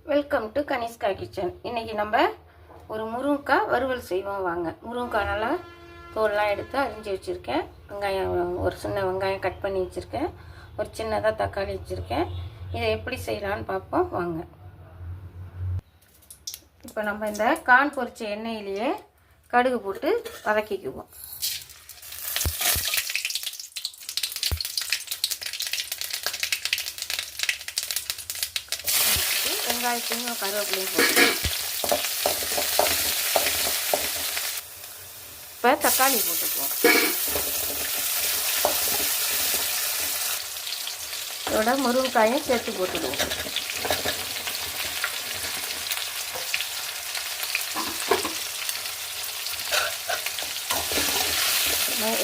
Welcome to Kanishka kitchen. இன்றைக்கி நம்ம ஒரு முருங்கைக்காய் வறுவல் செய்வோம். வாங்க. முருங்கைக்காய் நல்லா தோல்லாம் எடுத்து அரிஞ்சு வச்சுருக்கேன். வெங்காயம் ஒரு சின்ன வெங்காயம் கட் பண்ணி வச்சுருக்கேன். ஒரு சின்னதாக தக்காளி வச்சுருக்கேன். இதை எப்படி செய்யலான்னு பார்ப்போம். வாங்க. இப்போ நம்ம இந்த கான் பொரிச்ச எண்ணெயிலேயே கடுகு போட்டு வதக்கிக்குவோம். வெங்காயத்தையும் கருவேப்பிலையும் போட்டு இப்போ தக்காளி போட்டுக்குவோம். இதோட முருங்கைக்காயும் சேர்த்து போட்டுடுவோம்.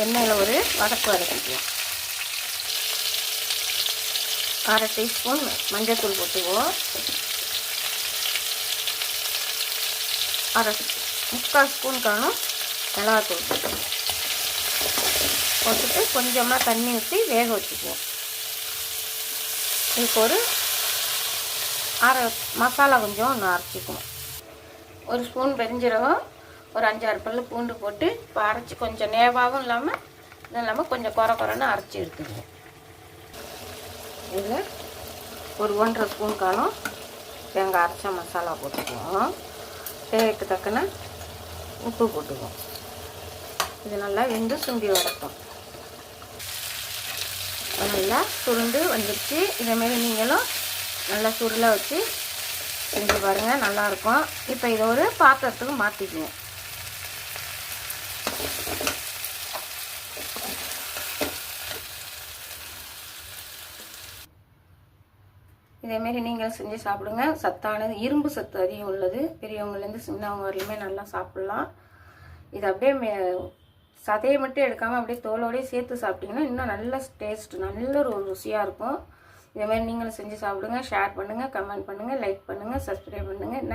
எண்ணெயில் ஒரு வதக்கிக்குவோம். 1/2 டீஸ்பூன் மஞ்சள் தூள் போட்டுக்குவோம். 3/4 ஸ்பூன் காணும் மிளகாத்தூள் போட்டுட்டு கொஞ்சமாக தண்ணி ஊற்றி வேக வச்சுக்குவோம். இதுக்கு ஒரு மசாலா கொஞ்சம் ஒன்று அரைச்சிக்குவோம். 1 ஸ்பூன் பெருஞ்சீரகம், ஒரு 5-6 பல்லு பூண்டு போட்டு இப்போ அரைச்சி கொஞ்சம் நேவாகவும் இல்லாமல் இதுவும் இல்லாமல் கொஞ்சம் குறைன்னு அரைச்சி எடுத்துக்குவோம். இதில் ஒரு 1/2 ஸ்பூன் காணும் தேங்காய் அரைச்ச மசாலா போட்டுக்குவோம். தேவைக்கு தக்கன உப்பு போட்டுக்குவோம். இது நல்லா வெந்து சுண்டி வரட்டும். நல்லா சுருண்டு வந்துடுச்சு. இதேமாரி நீங்களும் நல்லா சுருளை வச்சு செஞ்சு பாருங்கள், நல்லாயிருக்கும். இப்போ இதை ஒரு பாத்திரத்துக்கு மாற்றிக்குவோம். இதேமாரி நீங்கள் செஞ்சு சாப்பிடுங்க. சத்தானது, இரும்பு சத்து அதிகம் உள்ளது. பெரியவங்கலேருந்து சின்னவங்க வரையிலுமே நல்லா சாப்பிட்லாம். இது அப்படியே சதையை மட்டும் எடுக்காமல் அப்படியே தோலோடையே சேர்த்து சாப்பிட்டிங்கன்னா இன்னும் நல்ல டேஸ்ட், நல்ல ஒரு ருசியாக இருக்கும். இதேமாரி நீங்களும் செஞ்சு சாப்பிடுங்க. ஷேர் பண்ணுங்கள், கமெண்ட் பண்ணுங்கள், லைக் பண்ணுங்கள், சப்ஸ்கிரைப் பண்ணுங்கள்.